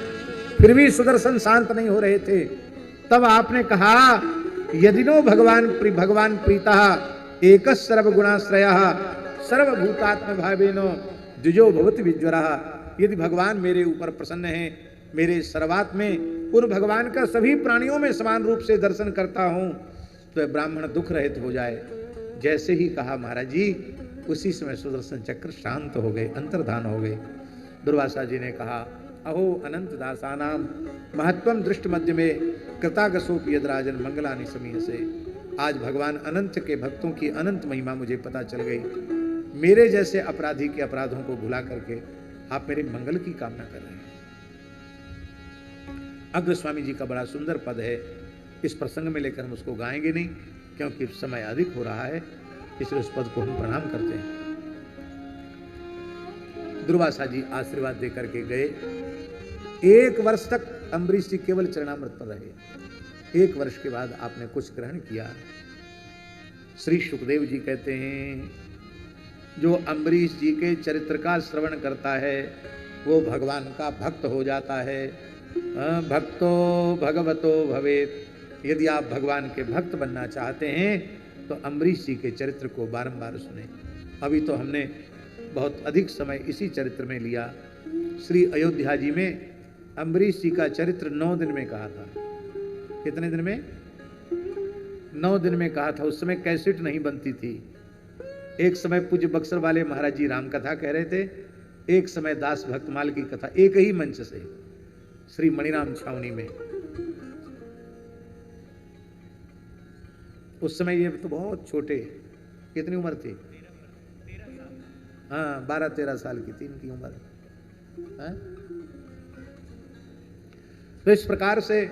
फिर भी सुदर्शन शांत नहीं हो रहे थे। तब आपने कहा यदिनो भगवान प्रीता एक सर्वगुणाश्रय सर्वभूतात्म भावेनो द्विजो भवति विज्वरः। यदि भगवान मेरे ऊपर प्रसन्न हैं, मेरे सर्वात्म में उन भगवान का सभी प्राणियों में समान रूप से दर्शन करता हूं, तो ब्राह्मण दुख रहित हो जाए। जैसे ही कहा महाराज जी, उसी समय सुदर्शन चक्र शांत हो गए, अंतर्धान हो गए। दुर्वासा जी ने कहा अहो अनंत दासानाम महत्वम दृष्ट मध्य में कृतागसोपि यदराजन मंगलानि समीह से। आज भगवान अनंत के भक्तों की अनंत महिमा मुझे पता चल गई। मेरे जैसे अपराधी के अपराधों को भुला करके आप मेरे मंगल की कामना कर रहे हैं। अग्र स्वामी जी का बड़ा सुंदर पद है, इस प्रसंग में लेकर हम उसको गाएंगे नहीं क्योंकि समय अधिक हो रहा है, इसलिए उस पद को हम प्रणाम करते हैं। दुर्वासा जी आशीर्वाद देकर के गए। 1 वर्ष तक अम्बरीश जी केवल चरणामृत पर रहे। 1 वर्ष के बाद आपने कुछ ग्रहण किया। श्री सुखदेव जी कहते हैं जो अम्बरीश जी के चरित्र का श्रवण करता है वो भगवान का भक्त हो जाता है। भक्तो भगवतो भवेत। यदि आप भगवान के भक्त बनना चाहते हैं तो अम्बरीश जी के चरित्र को बारंबार सुने। अभी तो हमने बहुत अधिक समय इसी चरित्र में लिया। श्री अयोध्या जी में अम्बरीश जी का चरित्र 9 दिन में कहा था। कितने दिन में? 9 दिन में कहा था। उस समय कैसेट नहीं बनती थी। एक समय पूज्य बक्सर वाले महाराज जी राम कथा कह रहे थे, एक समय दास भक्तमाल की कथा, एक ही मंच से श्री मणिराम छावनी में। उस समय ये तो बहुत छोटे, कितनी उम्र थी? हाँ, 12-13 साल की थी इनकी उम्र। तो इस प्रकार से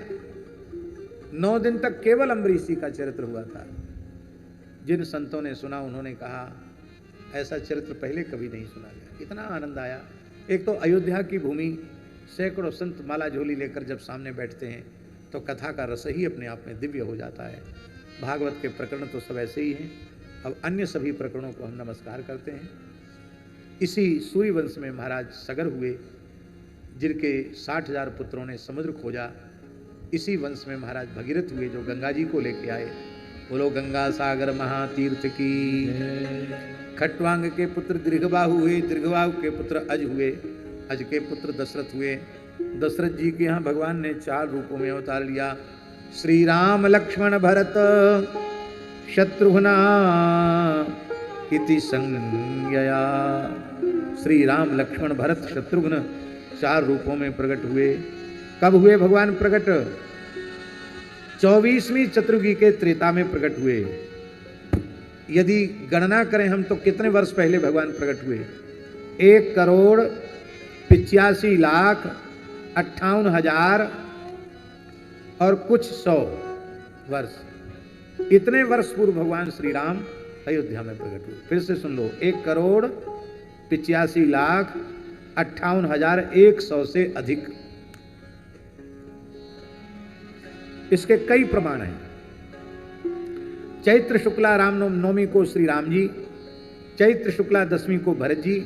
9 दिन तक केवल अम्बरीश जी का चरित्र हुआ था। जिन संतों ने सुना उन्होंने कहा ऐसा चरित्र पहले कभी नहीं सुना गया। इतना आनंद आया। एक तो अयोध्या की भूमि, सैकड़ों संत माला झोली लेकर जब सामने बैठते हैं तो कथा का रस ही अपने आप में दिव्य हो जाता है। भागवत के प्रकरण तो सब ऐसे ही हैं। अब अन्य सभी प्रकरणों को हम नमस्कार करते हैं। इसी सूर्यवंश में महाराज सगर हुए, जिनके 60,000 पुत्रों ने समुद्र खोजा। इसी वंश में महाराज भगीरथ हुए, जो गंगा जी को लेके आए। बोलो गंगा सागर महातीर्थ की। खट्वांग के पुत्र दीर्घबाहु हुए, दीर्घबाहु के पुत्र अज हुए, अज के पुत्र दशरथ हुए। दशरथ जी के यहाँ भगवान ने 4 रूपों में अवतार लिया। श्री राम लक्ष्मण भरत शत्रुघ्ना इति संज्ञया। श्री राम लक्ष्मण भरत शत्रुघ्न 4 रूपों में प्रकट हुए। कब हुए भगवान प्रकट? 24वीं चतुर्युगी के त्रेता में प्रकट हुए। यदि गणना करें हम तो कितने वर्ष पहले भगवान प्रकट हुए? 1,85,58,000 और कुछ 100 वर्ष। इतने वर्ष पूर्व भगवान श्री राम अयोध्या में प्रकट हुए। फिर से सुन लो, 1,85,58,100 से अधिक। इसके कई प्रमाण हैं। चैत्र शुक्ला रामनवमी को श्री राम जी, चैत्र शुक्ला दशमी को भरत जी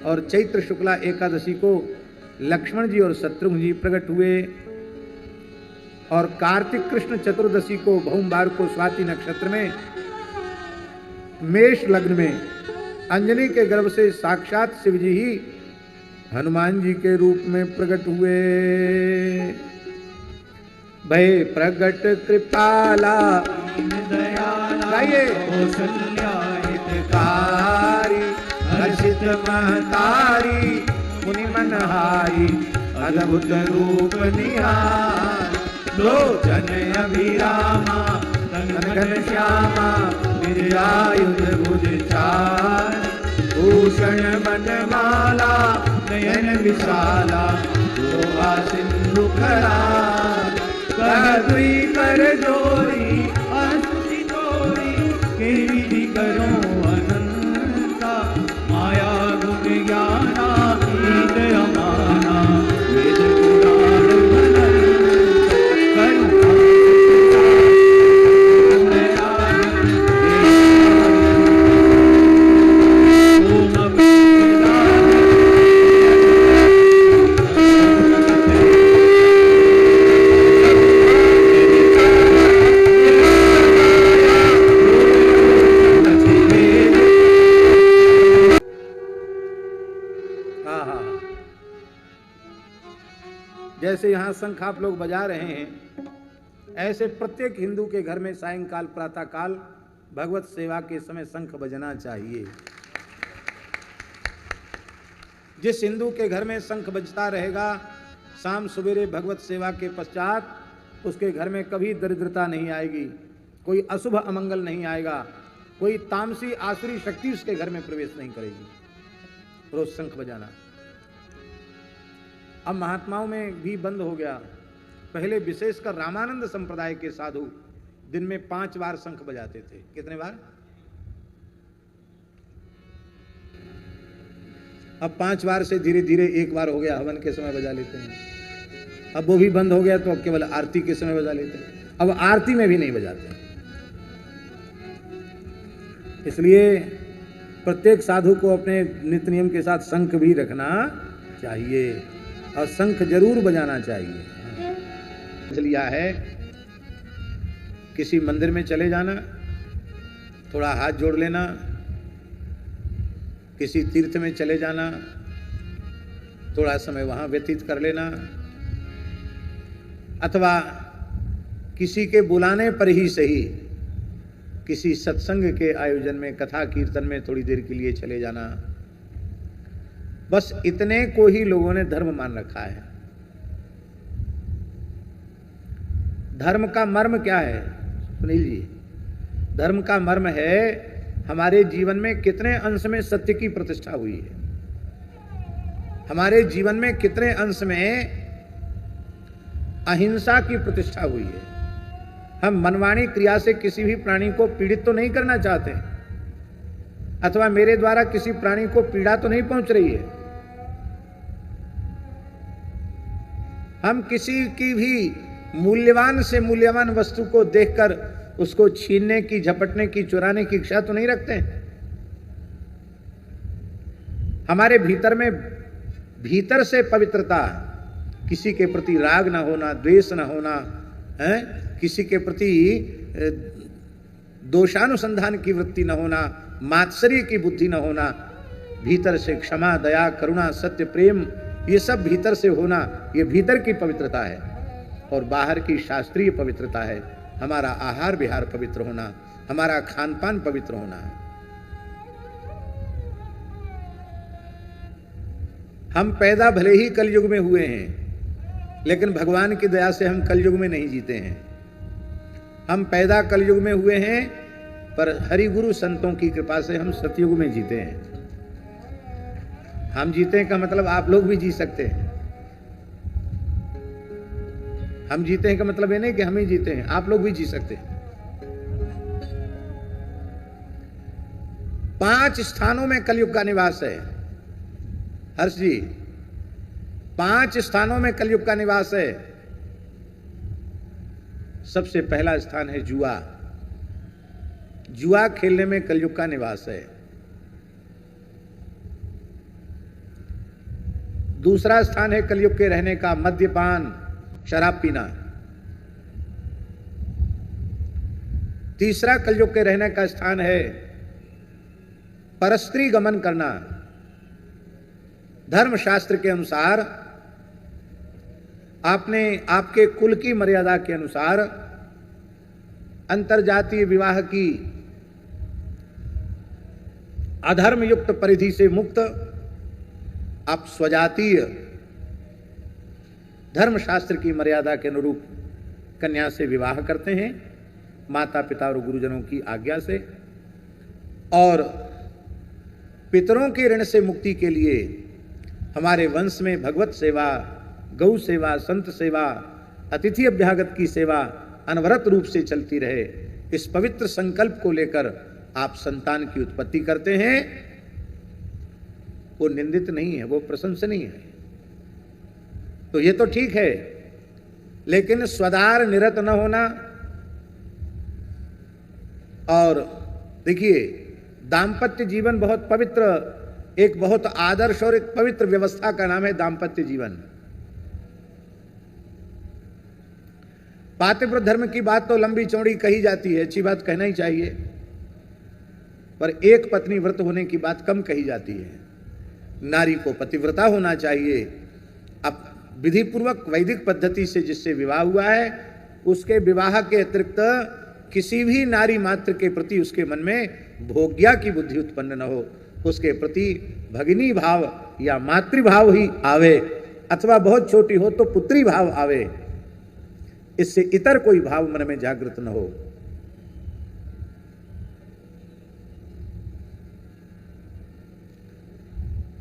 और चैत्र शुक्ला एकादशी को लक्ष्मण जी और शत्रुघ्न जी प्रकट हुए। और कार्तिक कृष्ण चतुर्दशी को भौमवार को स्वाति नक्षत्र में मेष लग्न में अंजनी के गर्भ से साक्षात शिव जी ही हनुमान जी के रूप में प्रकट हुए। भय प्रगट कृपाला गाइए। हर्षित महतारी मुनि मनहारी अद्भुत रूप निहार। लोचन अभिरामा घन श्यामा विजयायुध भुज चार। भूषण बनमाला नयन विशाला शोभा सिंधु करार। कदुई कर जोरी अस्तुति तोरी के विधि करो अनंता। माया गुण ज्ञाना ईद अमाना वेद पुराण जैसे यहाँ शंख आप लोग बजा रहे हैं, ऐसे प्रत्येक हिंदू के घर में सायंकाल प्रातः काल भगवत सेवा के समय शंख बजना चाहिए। जिस हिंदू के घर में शंख बजता रहेगा शाम सवेरे भगवत सेवा के पश्चात, उसके घर में कभी दरिद्रता नहीं आएगी, कोई अशुभ अमंगल नहीं आएगा, कोई तामसी आसुरी शक्ति उसके घर में प्रवेश नहीं करेगी। रोज शंख बजाना। अब महात्माओं में भी बंद हो गया। पहले विशेषकर रामानंद संप्रदाय के साधु दिन में 5 बार शंख बजाते थे। कितने बार? अब 5 बार से धीरे धीरे 1 बार हो गया, हवन के समय बजा लेते हैं। अब वो भी बंद हो गया तो अब केवल आरती के समय बजा लेते हैं। अब आरती में भी नहीं बजाते। इसलिए प्रत्येक साधु को अपने नित्य नियम के साथ शंख भी रखना चाहिए और शंख जरूर बजाना चाहिए। लिया है किसी मंदिर में चले जाना, थोड़ा हाथ जोड़ लेना, किसी तीर्थ में चले जाना, थोड़ा समय वहां व्यतीत कर लेना, अथवा किसी के बुलाने पर ही सही किसी सत्संग के आयोजन में, कथा कीर्तन में थोड़ी देर के लिए चले जाना। बस इतने को ही लोगों ने धर्म मान रखा है। धर्म का मर्म क्या है सुनील जी? धर्म का मर्म है हमारे जीवन में कितने अंश में सत्य की प्रतिष्ठा हुई है, हमारे जीवन में कितने अंश में अहिंसा की प्रतिष्ठा हुई है। हम मनमानी क्रिया से किसी भी प्राणी को पीड़ित तो नहीं करना चाहते, अथवा मेरे द्वारा किसी प्राणी को पीड़ा तो नहीं पहुंच रही है। हम किसी की भी मूल्यवान से मूल्यवान वस्तु को देखकर उसको छीनने की, झपटने की, चुराने की इच्छा तो नहीं रखते। हमारे भीतर में, भीतर से पवित्रता, किसी के प्रति राग ना होना, द्वेष ना होना, है किसी के प्रति दोषानुसंधान की वृत्ति न होना, मात्सर्य की बुद्धि न होना, भीतर से क्षमा, दया, करुणा, सत्य, प्रेम, ये सब भीतर से होना, ये भीतर की पवित्रता है। और बाहर की शास्त्रीय पवित्रता है हमारा आहार विहार पवित्र होना, हमारा खान पान पवित्र होना है। हम पैदा भले ही कलयुग में हुए हैं, लेकिन भगवान की दया से हम कलयुग में नहीं जीते हैं। हम पैदा कलयुग में हुए हैं, पर हरि गुरु संतों की कृपा से हम सतयुग में जीते हैं। हम जीते का मतलब आप लोग भी जी सकते हैं। हम जीते हैं का मतलब ये नहीं कि हम ही जीते हैं, आप लोग भी जी सकते हैं। 5 स्थानों में कलयुग का निवास है हर्ष जी, 5 स्थानों में कलयुग का निवास है। सबसे पहला स्थान है जुआ। जुआ खेलने में कलयुग का निवास है। दूसरा स्थान है कलयुग के रहने का मद्यपान, शराब पीना। तीसरा कलयुग के रहने का स्थान है परस्त्री गमन करना। धर्मशास्त्र के अनुसार, आपके कुल की मर्यादा के अनुसार अंतरजातीय विवाह की अधर्म युक्त परिधि से मुक्त आप स्वजातीय धर्मशास्त्र की मर्यादा के अनुरूप कन्या से विवाह करते हैं, माता पिता और गुरुजनों की आज्ञा से। और पितरों के ऋण से मुक्ति के लिए हमारे वंश में भगवत सेवा, गौ सेवा, संत सेवा, अतिथि अभ्यागत की सेवा अनवरत रूप से चलती रहे, इस पवित्र संकल्प को लेकर आप संतान की उत्पत्ति करते हैं। वो निंदित नहीं है, वो प्रशंसनीय है। तो ये तो ठीक है, लेकिन स्वदार निरत न होना। और देखिए, दाम्पत्य जीवन बहुत पवित्र, एक बहुत आदर्श और एक पवित्र व्यवस्था का नाम है दाम्पत्य जीवन। पातिव्रत धर्म की बात तो लंबी चौड़ी कही जाती है, अच्छी बात कहना ही चाहिए, पर एक पत्नी व्रत होने की बात कम कही जाती है। नारी को पतिव्रता होना चाहिए। अब विधि पूर्वक वैदिक पद्धति से जिससे विवाह हुआ है, उसके विवाह के अतिरिक्त किसी भी नारी मात्र के प्रति उसके मन में भोग्या की बुद्धि उत्पन्न न हो, उसके प्रति भगिनी भाव या मातृभाव ही आवे, अथवा बहुत छोटी हो तो पुत्री भाव आवे, इससे इतर कोई भाव मन में जागृत न हो।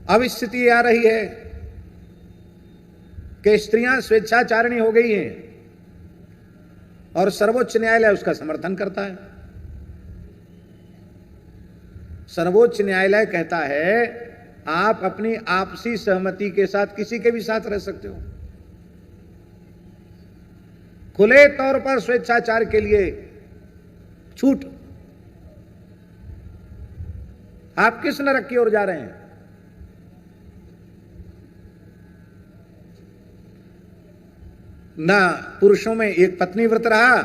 अब स्थिति आ रही है कि स्त्रियां स्वेच्छाचारिणी हो गई हैं और सर्वोच्च न्यायालय उसका समर्थन करता है। सर्वोच्च न्यायालय कहता है आप अपनी आपसी सहमति के साथ किसी के भी साथ रह सकते हो। खुले तौर पर स्वेच्छाचार के लिए छूट। आप किस नरक की ओर जा रहे हैं? ना पुरुषों में एक पत्नी व्रत रहा,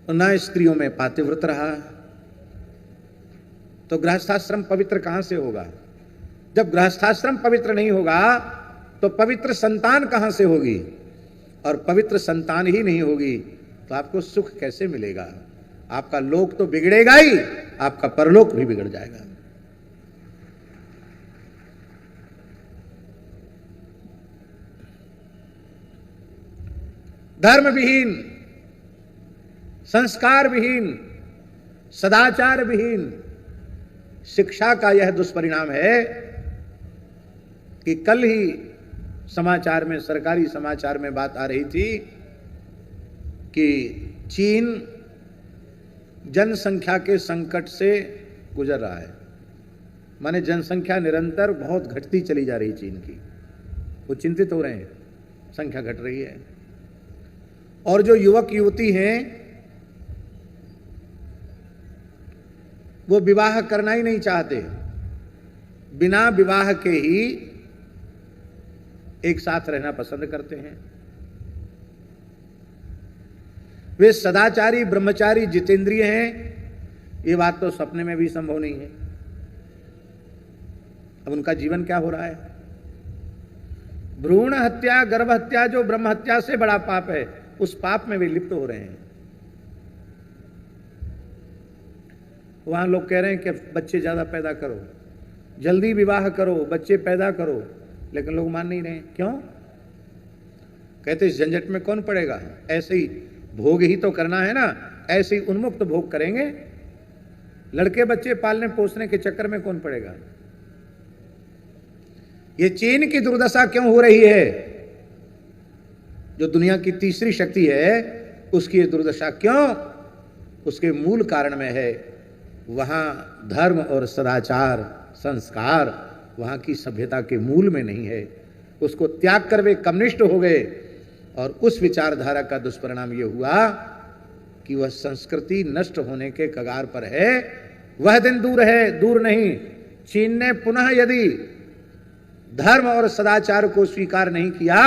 ना स्त्रियों में पातिव्रत रहा, तो गृहस्थाश्रम पवित्र कहां से होगा? जब गृहस्थाश्रम पवित्र नहीं होगा तो पवित्र संतान कहां से होगी, और पवित्र संतान ही नहीं होगी तो आपको सुख कैसे मिलेगा। आपका लोक तो बिगड़ेगा ही, आपका परलोक भी बिगड़ जाएगा। धर्म विहीन, संस्कार विहीन, सदाचार विहीन शिक्षा का यह दुष्परिणाम है कि कल ही समाचार में, सरकारी समाचार में बात आ रही थी कि चीन जनसंख्या के संकट से गुजर रहा है। माने जनसंख्या निरंतर बहुत घटती चली जा रही चीन की, वो चिंतित हो रहे हैं, संख्या घट रही है। और जो युवक युवती हैं वो विवाह करना ही नहीं चाहते, बिना विवाह के ही एक साथ रहना पसंद करते हैं। वे सदाचारी, ब्रह्मचारी, जितेंद्रिय हैं, ये बात तो सपने में भी संभव नहीं है। अब उनका जीवन क्या हो रहा है। भ्रूण हत्या, गर्भ हत्या जो ब्रह्म हत्या से बड़ा पाप है, उस पाप में वे लिप्त हो रहे हैं। वहां लोग कह रहे हैं कि बच्चे ज्यादा पैदा करो, जल्दी विवाह करो, बच्चे पैदा करो, लेकिन लोग मान नहीं रहे। क्यों? कहते इस झंझट में कौन पड़ेगा, ऐसे ही भोग ही तो करना है ना, ऐसे ही उन्मुक्त भोग करेंगे, लड़के बच्चे पालने पोसने के चक्कर में कौन पड़ेगा। ये चीन की दुर्दशा क्यों हो रही है, जो दुनिया की तीसरी शक्ति है उसकी ये दुर्दशा क्यों, उसके मूल कारण में है वहां धर्म और सदाचार, संस्कार वहां की सभ्यता के मूल में नहीं है। उसको त्याग कर वे कम्युनिस्ट हो गए, और उस विचारधारा का दुष्परिणाम यह हुआ कि वह संस्कृति नष्ट होने के कगार पर है। वह दिन दूर है, दूर नहीं। चीन ने पुनः यदि धर्म और सदाचार को स्वीकार नहीं किया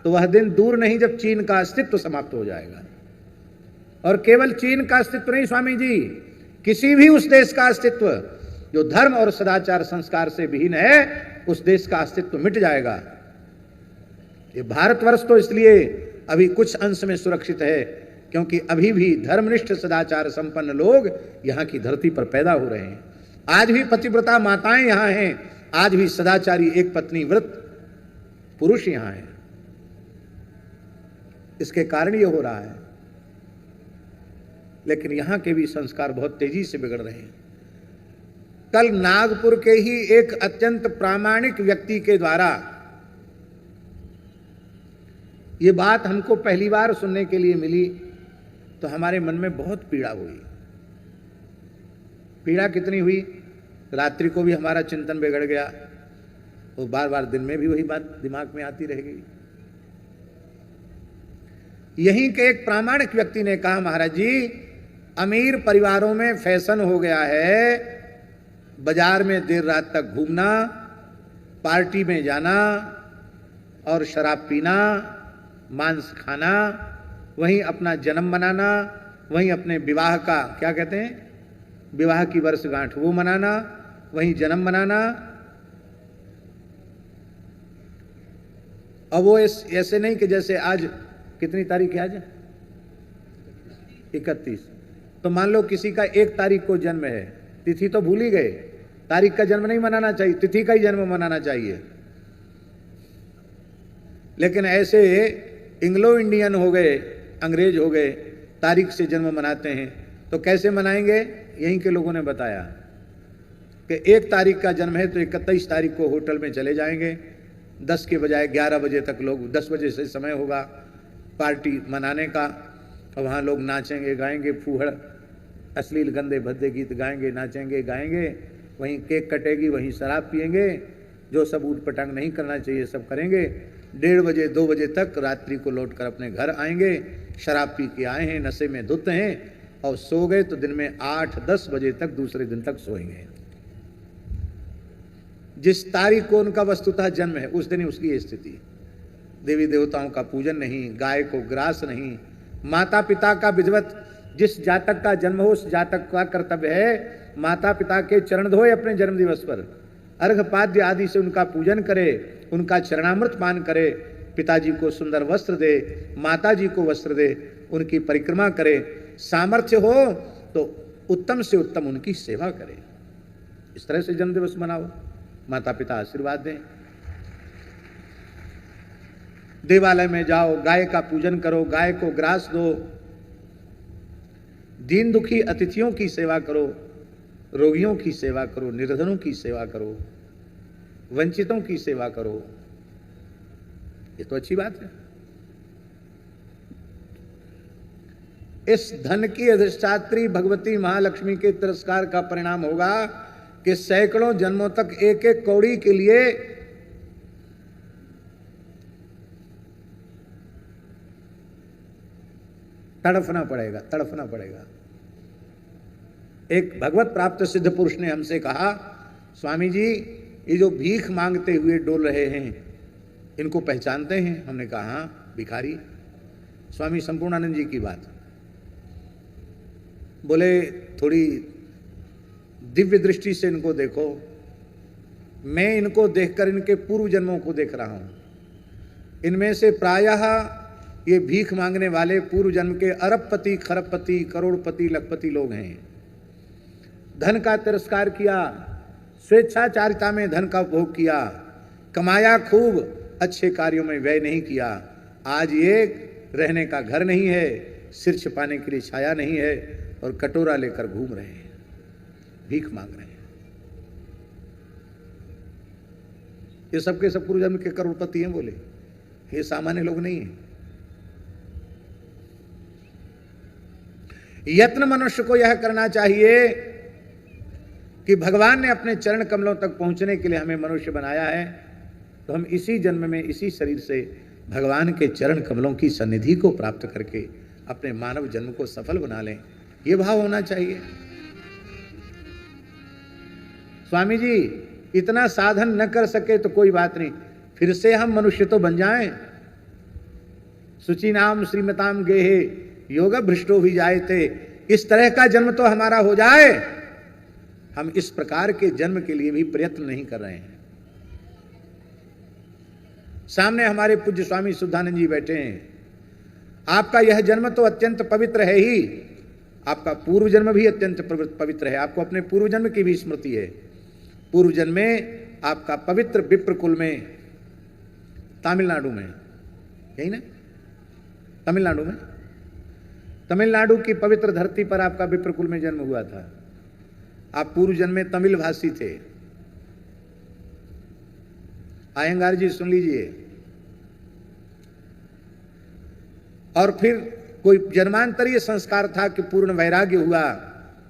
तो वह दिन दूर नहीं जब चीन का अस्तित्व समाप्त हो जाएगा। और केवल चीन का अस्तित्व नहीं स्वामी जी, किसी भी उस देश का अस्तित्व जो धर्म और सदाचार संस्कार से विहीन है, उस देश का अस्तित्व मिट जाएगा। ये भारतवर्ष तो इसलिए अभी कुछ अंश में सुरक्षित है क्योंकि अभी भी धर्मनिष्ठ सदाचार संपन्न लोग यहां की धरती पर पैदा हो रहे हैं। आज भी पतिव्रता माताएं यहां हैं, आज भी सदाचारी एक पत्नी व्रत पुरुष यहां हैं। इसके कारण ये हो रहा है। लेकिन यहां के भी संस्कार बहुत तेजी से बिगड़ रहे हैं। कल नागपुर के ही एक अत्यंत प्रामाणिक व्यक्ति के द्वारा ये बात हमको पहली बार सुनने के लिए मिली तो हमारे मन में बहुत पीड़ा हुई। पीड़ा कितनी हुई, रात्रि को भी हमारा चिंतन बिगड़ गया, वो बार बार दिन में भी वही बात दिमाग में आती रह गई। यहीं के एक प्रामाणिक व्यक्ति ने कहा, महाराज जी, अमीर परिवारों में फैशन हो गया है बाजार में देर रात तक घूमना, पार्टी में जाना और शराब पीना, मांस खाना, वहीं अपना जन्म मनाना, वहीं अपने विवाह का क्या कहते हैं, विवाह की वर्षगांठ वो मनाना, वहीं जन्म मनाना। अब वो ऐसे नहीं कि जैसे आज कितनी तारीख है, आज 31, तो मान लो किसी का 1 तारीख को जन्म है, तिथि तो भूल ही गए, तारीख का जन्म नहीं मनाना चाहिए, तिथि का ही जन्म मनाना चाहिए। लेकिन ऐसे इंग्लो इंडियन हो गए, अंग्रेज हो गए, तारीख से जन्म मनाते हैं। तो कैसे मनाएंगे, यहीं के लोगों ने बताया कि 1 तारीख का जन्म है तो 31 तारीख को होटल में चले जाएंगे, 10 के बजाय 11 बजे तक लोग, 10 बजे से समय होगा पार्टी मनाने का, और वहाँ लोग नाचेंगे गाएंगे, फूहड़ अश्लील गंदे भद्दे गीत गाएंगे, नाचेंगे गाएंगे, वहीं केक कटेगी, वहीं शराब पिएंगे, जो सब ऊट पटांग नहीं करना चाहिए सब करेंगे। 1:30 बजे 2 बजे तक रात्रि को लौटकर अपने घर आएंगे, शराब पी के आए हैं, नशे में धुत हैं, और सो गए तो दिन में 8-10 बजे तक दूसरे दिन तक सोएंगे। जिस तारीख को उनका वस्तुतः जन्म है उस दिन ही उसकी ये स्थिति। देवी देवताओं का पूजन नहीं, गाय को ग्रास नहीं, माता पिता का विधिवत, जिस जातक का जन्म हो उस जातक का कर्तव्य है माता पिता के चरण धोए अपने जन्म दिवस पर, अर्घपाद्य आदि से उनका पूजन करे, उनका चरणामृत पान करे, पिताजी को सुंदर वस्त्र दे, माताजी को वस्त्र दे, उनकी परिक्रमा करे, सामर्थ्य हो तो उत्तम से उत्तम उनकी सेवा करे। इस तरह से जन्मदिवस मनाओ, माता पिता आशीर्वाद दें। देवालय में जाओ, गाय का पूजन करो, गाय को ग्रास दो, दीन दुखी अतिथियों की सेवा करो, रोगियों की सेवा करो, निर्धनों की सेवा करो, वंचितों की सेवा करो। ये तो अच्छी बात है। इस धन की अधिष्ठात्री भगवती महालक्ष्मी के तिरस्कार का परिणाम होगा कि सैकड़ों जन्मों तक एक एक कौड़ी के लिए तड़फना पड़ेगा, तड़फना पड़ेगा। एक भगवत प्राप्त सिद्ध पुरुष ने हमसे कहा, स्वामी जी ये जो भीख मांगते हुए डोल रहे हैं इनको पहचानते हैं? हमने कहा हाँ, भिखारी। स्वामी संपूर्णानंद जी की बात। बोले थोड़ी दिव्य दृष्टि से इनको देखो, मैं इनको देखकर इनके पूर्व जन्मों को देख रहा हूं। इनमें से प्रायः ये भीख मांगने वाले पूर्व जन्म के अरबपति, खरबपति, करोड़पति, लखपति लोग हैं। धन का तिरस्कार किया, स्वेच्छाचारिता में धन का उपभोग किया, कमाया खूब, अच्छे कार्यों में व्यय नहीं किया। आज ये रहने का घर नहीं है, सिर छिपाने के लिए छाया नहीं है और कटोरा लेकर घूम रहे हैं, भीख मांग रहे हैं। ये सबके सब पूर्व जन्म के करोड़पति हैं। बोले ये सामान्य लोग नहीं हैं। यत्न मनुष्य को यह करना चाहिए कि भगवान ने अपने चरण कमलों तक पहुंचने के लिए हमें मनुष्य बनाया है, तो हम इसी जन्म में इसी शरीर से भगवान के चरण कमलों की सन्निधि को प्राप्त करके अपने मानव जन्म को सफल बना लें। ये भाव होना चाहिए। स्वामी जी इतना साधन न कर सके तो कोई बात नहीं, फिर से हम मनुष्य तो बन जाएं। शुचिनाम श्रीमताम गेहे योग भ्रष्टो भी जाए थे। इस तरह का जन्म तो हमारा हो जाए। हम इस प्रकार के जन्म के लिए भी प्रयत्न नहीं कर रहे हैं। सामने हमारे पूज्य स्वामी शुद्धानंद जी बैठे हैं। आपका यह जन्म तो अत्यंत पवित्र है ही, आपका पूर्व जन्म भी अत्यंत पवित्र है। आपको अपने पूर्व जन्म की भी स्मृति है। पूर्व जन्म में आपका पवित्र विप्र कुल में, तमिलनाडु में, यही ना, तमिलनाडु में, तमिलनाडु की पवित्र धरती पर आपका विप्र कुल में जन्म हुआ था। आप पूर्व जन्म में तमिल भाषी थे। आयंगार जी सुन लीजिए। और फिर कोई जन्मांतरीय संस्कार था कि पूर्ण वैराग्य हुआ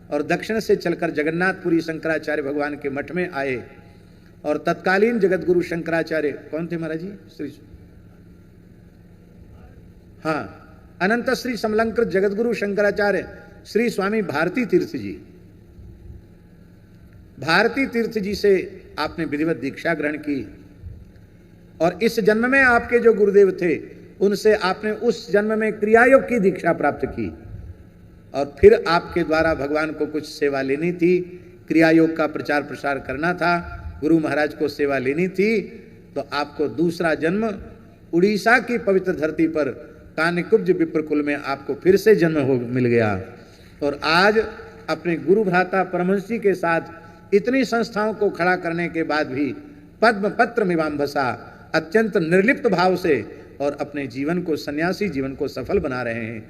और दक्षिण से चलकर जगन्नाथपुरी शंकराचार्य भगवान के मठ में आए और तत्कालीन जगतगुरु शंकराचार्य कौन थे महाराज जी? श्री हाँ, अनंत श्री समलंकृत जगतगुरु शंकराचार्य श्री स्वामी भारती तीर्थ जी, भारती तीर्थ जी से आपने विधिवत दीक्षा ग्रहण की और इस जन्म में आपके जो गुरुदेव थे उनसे आपने उस जन्म में क्रियायोग की दीक्षा प्राप्त की और फिर आपके द्वारा भगवान को कुछ सेवा लेनी थी, क्रियायोग का प्रचार प्रसार करना था, गुरु महाराज को सेवा लेनी थी, तो आपको दूसरा जन्म उड़ीसा की पवित्र धरती पर कान्यकुब्ज विप्रकुल में आपको फिर से जन्म मिल गया। और आज अपने गुरु भ्राता परमहंस जी के साथ इतनी संस्थाओं को खड़ा करने के बाद भी पद्म पत्र मीमांसा अत्यंत निर्लिप्त भाव से और अपने जीवन को, सन्यासी जीवन को सफल बना रहे हैं।